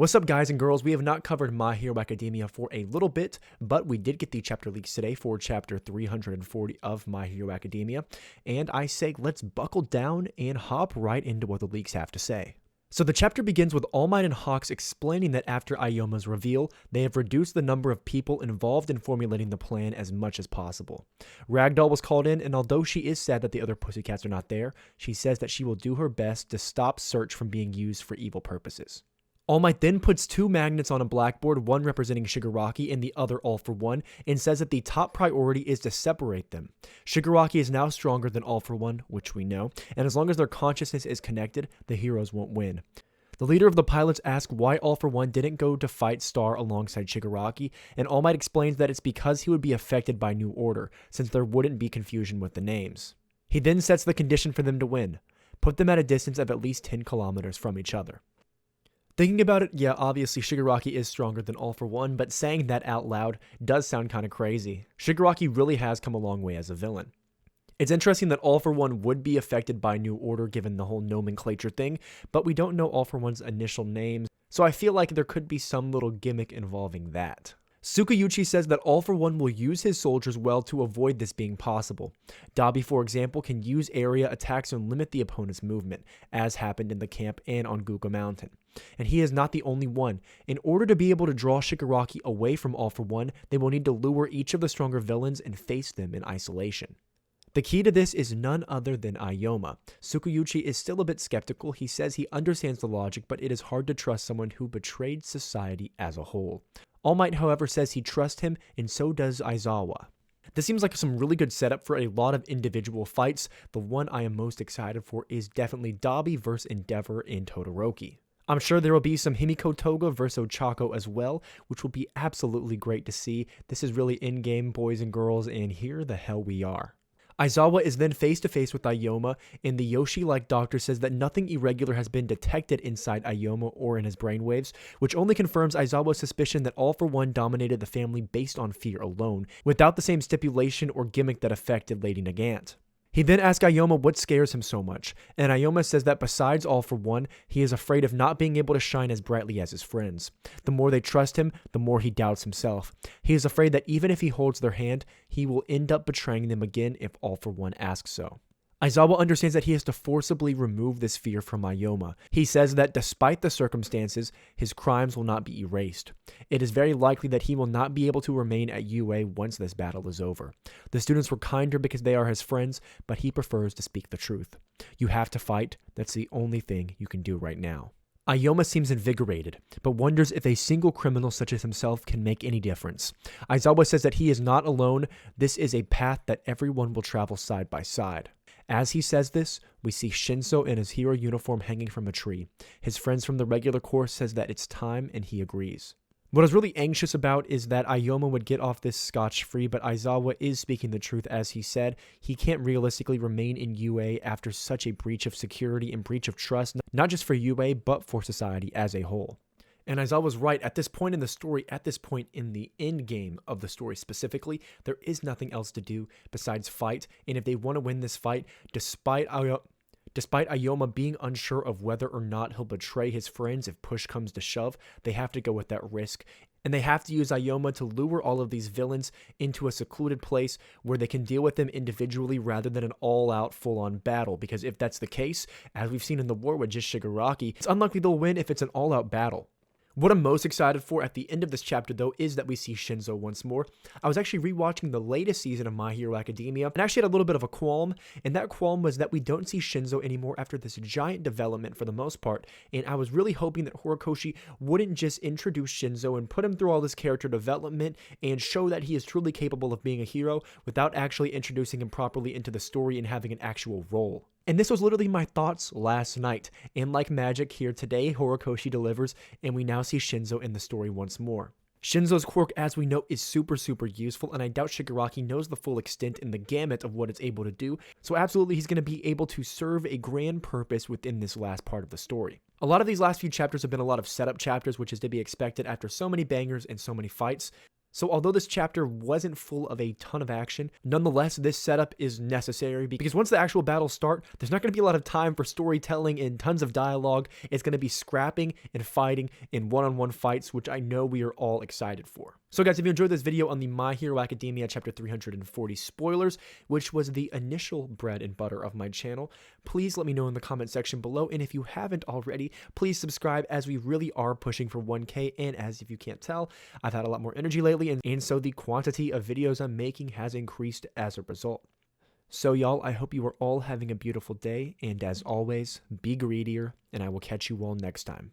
What's up, guys and girls? We have not covered My Hero Academia for a little bit, but we did get the chapter leaks today for chapter 340 of My Hero Academia, and I say let's buckle down and hop right into what the leaks have to say. So the chapter begins with All Might and Hawks explaining that after Ioma's reveal, they have reduced the number of people involved in formulating the plan as much as possible. Ragdoll was called in, and although she is sad that the other pussycats are not there, she says that she will do her best to stop Search from being used for evil purposes. All Might then puts two magnets on a blackboard, one representing Shigaraki and the other All For One, and says that the top priority is to separate them. Shigaraki is now stronger than All For One, which we know, and as long as their consciousness is connected, the heroes won't win. The leader of the pilots asks why All For One didn't go to fight Star alongside Shigaraki, and All Might explains that it's because he would be affected by New Order, since there wouldn't be confusion with the names. He then sets the condition for them to win: put them at a distance of at least 10 kilometers from each other. Thinking about it, yeah, obviously Shigaraki is stronger than All For One, but saying that out loud does sound kind of crazy. Shigaraki really has come a long way as a villain. It's interesting that All For One would be affected by New Order given the whole nomenclature thing, but we don't know All For One's initial names, so I feel like there could be some little gimmick involving that. Tsukuyuchi says that All For One will use his soldiers well to avoid this being possible. Dabi, for example, can use area attacks and limit the opponent's movement, as happened in the camp and on Guga Mountain. And he is not the only one. In order to be able to draw Shigaraki away from All For One, they will need to lure each of the stronger villains and face them in isolation. The key to this is none other than Ioma. Tsukuyuchi is still a bit skeptical. He says he understands the logic, but it is hard to trust someone who betrayed society as a whole. All Might, however, says he trusts him, and so does Aizawa. This seems like some really good setup for a lot of individual fights. The one I am most excited for is definitely Dabi vs. Endeavor in Todoroki. I'm sure there will be some Himiko Toga vs. Ochako as well, which will be absolutely great to see. This is really in-game, boys and girls, and here the hell we are. Aizawa is then face-to-face with Ioma, and the Yoshi-like doctor says that nothing irregular has been detected inside Ioma or in his brainwaves, which only confirms Aizawa's suspicion that All For One dominated the family based on fear alone, without the same stipulation or gimmick that affected Lady Nagant. He then asks Ioma what scares him so much, and Ioma says that besides All For One, he is afraid of not being able to shine as brightly as his friends. The more they trust him, the more he doubts himself. He is afraid that even if he holds their hand, he will end up betraying them again if All For One asks so. Aizawa understands that he has to forcibly remove this fear from Ioma. He says that despite the circumstances, his crimes will not be erased. It is very likely that he will not be able to remain at UA once this battle is over. The students were kinder because they are his friends, but he prefers to speak the truth. You have to fight. That's the only thing you can do right now. Ioma seems invigorated, but wonders if a single criminal such as himself can make any difference. Aizawa says that he is not alone. This is a path that everyone will travel side by side. As he says this, we see Shinso in his hero uniform hanging from a tree. His friends from the regular course says that it's time, and he agrees. What I was really anxious about is that Ioma would get off this scotch-free, but Aizawa is speaking the truth. As he said, he can't realistically remain in UA after such a breach of security and breach of trust, not just for UA, but for society as a whole. And Aizawa was right. At this point in the story, at this point in the end game of the story specifically, there is nothing else to do besides fight. And if they want to win this fight, despite Ioma being unsure of whether or not he'll betray his friends if push comes to shove, they have to go with that risk. And they have to use Ioma to lure all of these villains into a secluded place where they can deal with them individually rather than an all-out full-on battle. Because if that's the case, as we've seen in the war with just Shigaraki, it's unlikely they'll win if it's an all-out battle. What I'm most excited for at the end of this chapter, though, is that we see Shinso once more. I was actually rewatching the latest season of My Hero Academia, and actually had a little bit of a qualm, and that qualm was that we don't see Shinso anymore after this giant development for the most part, and I was really hoping that Horikoshi wouldn't just introduce Shinso and put him through all this character development and show that he is truly capable of being a hero without actually introducing him properly into the story and having an actual role. And this was literally my thoughts last night. And like magic, here today, Horikoshi delivers, and we now see Shinso in the story once more. Shinso's quirk, as we know, is super useful, and I doubt Shigaraki knows the full extent and the gamut of what it's able to do, so absolutely he's going to be able to serve a grand purpose within this last part of the story. A lot of these last few chapters have been a lot of setup chapters, which is to be expected after so many bangers and so many fights. So although this chapter wasn't full of a ton of action, nonetheless, this setup is necessary because once the actual battles start, there's not going to be a lot of time for storytelling and tons of dialogue. It's going to be scrapping and fighting in one-on-one fights, which I know we are all excited for. So guys, if you enjoyed this video on the My Hero Academia chapter 340 spoilers, which was the initial bread and butter of my channel, please let me know in the comment section below. And if you haven't already, please subscribe, as we really are pushing for 1K. And as if you can't tell, I've had a lot more energy lately, and so the quantity of videos I'm making has increased as a result. So y'all, I hope you are all having a beautiful day, and as always, be greedier, and I will catch you all next time.